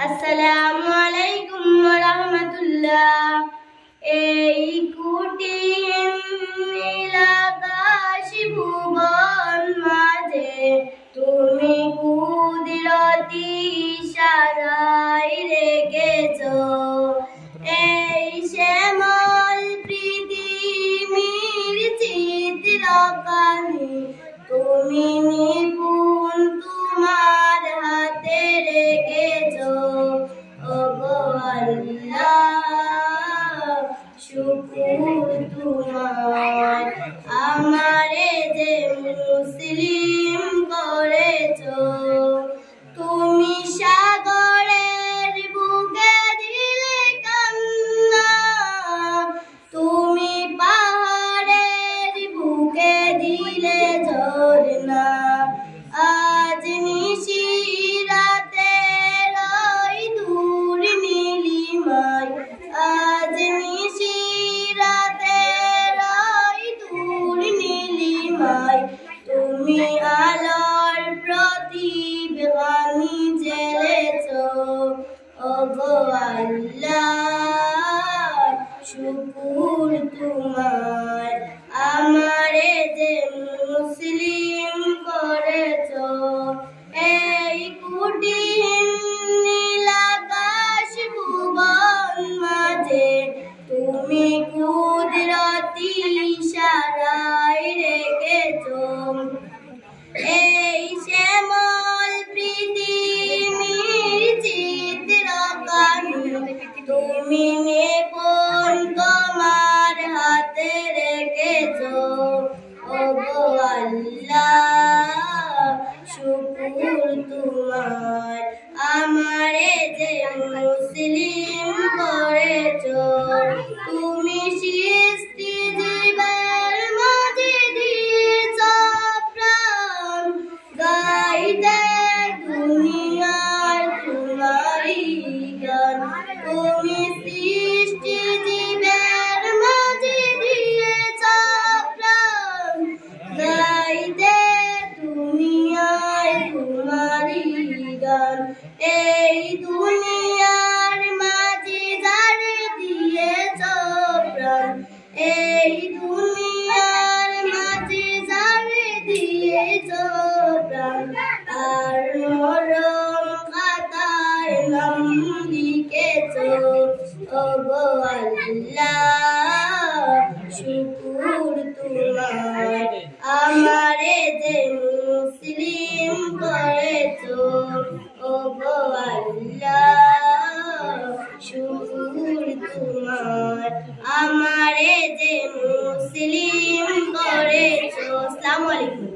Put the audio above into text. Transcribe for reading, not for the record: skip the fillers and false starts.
আসসালামু আলাইকুম ওয়া রাহমাতুল্লাহ। এই কুটিম নীলাকাশ ভুবন মাঝে তুমি কুদরতি ইশারায় রেখেছো। এই শ্যামল পৃথিবীর চিত্রকানি তুমি নিপুণ তোমার হাতে রেখেছো। ওগো আল্লাহ, শুকর তোমার, আমারে যে মুসলিম করেছো। তুমি সাগরের বুকে দিলে কান্না, তুমি পাহাড়ের বুকে দিলে ঝরনা। আজ নিশিরাতে রই দূর নীলিমায়, আজ নিশিরাতে রই দূর নীলিমায়, তুমি আলোর প্রদীপ বানি জ্বেলেছো। ওগো আল্লাহ, শুকর তোমার, আমারে যে মুসলিম করেছো। এই কুটিম নীলাকাশ ভুবন মাঝে তুমি কুদরতি ইশারায় রেখেছো। এই শ্যামল পৃথিবীর চিত্রকানি তুমি নিপুণ তোমার হাতে রেখেছো। ওগো আল্লাহ, শুকর তোমার, আমারে যে মুসলিম করেছো। তুমি সৃষ্টি জীবের মাঝে দিয়েছো প্রাণ, গাইতে দুনিয়ার তোমারই গান। তুমি সৃষ্টি জীবের মাঝে দিয়েছো প্রাণ, গাইতে দুনিয়ার তোমারই গান। এই দুনিয়ার মাঝে যারে দিয়েছো প্রাণ, এই দুনিয়ার মাঝে যারে দিয়েছো প্রাণ, আর মরণ খাতায় নাম লিখেছো। ওগো আল্লাহ, শুকর তোমার, আমারে যে মুসলিম করেছো। ওগো আল্লাহ, শুকর তোমার, আমারে যে মুসলিম করেছো। আসসালামু আলাইকুম।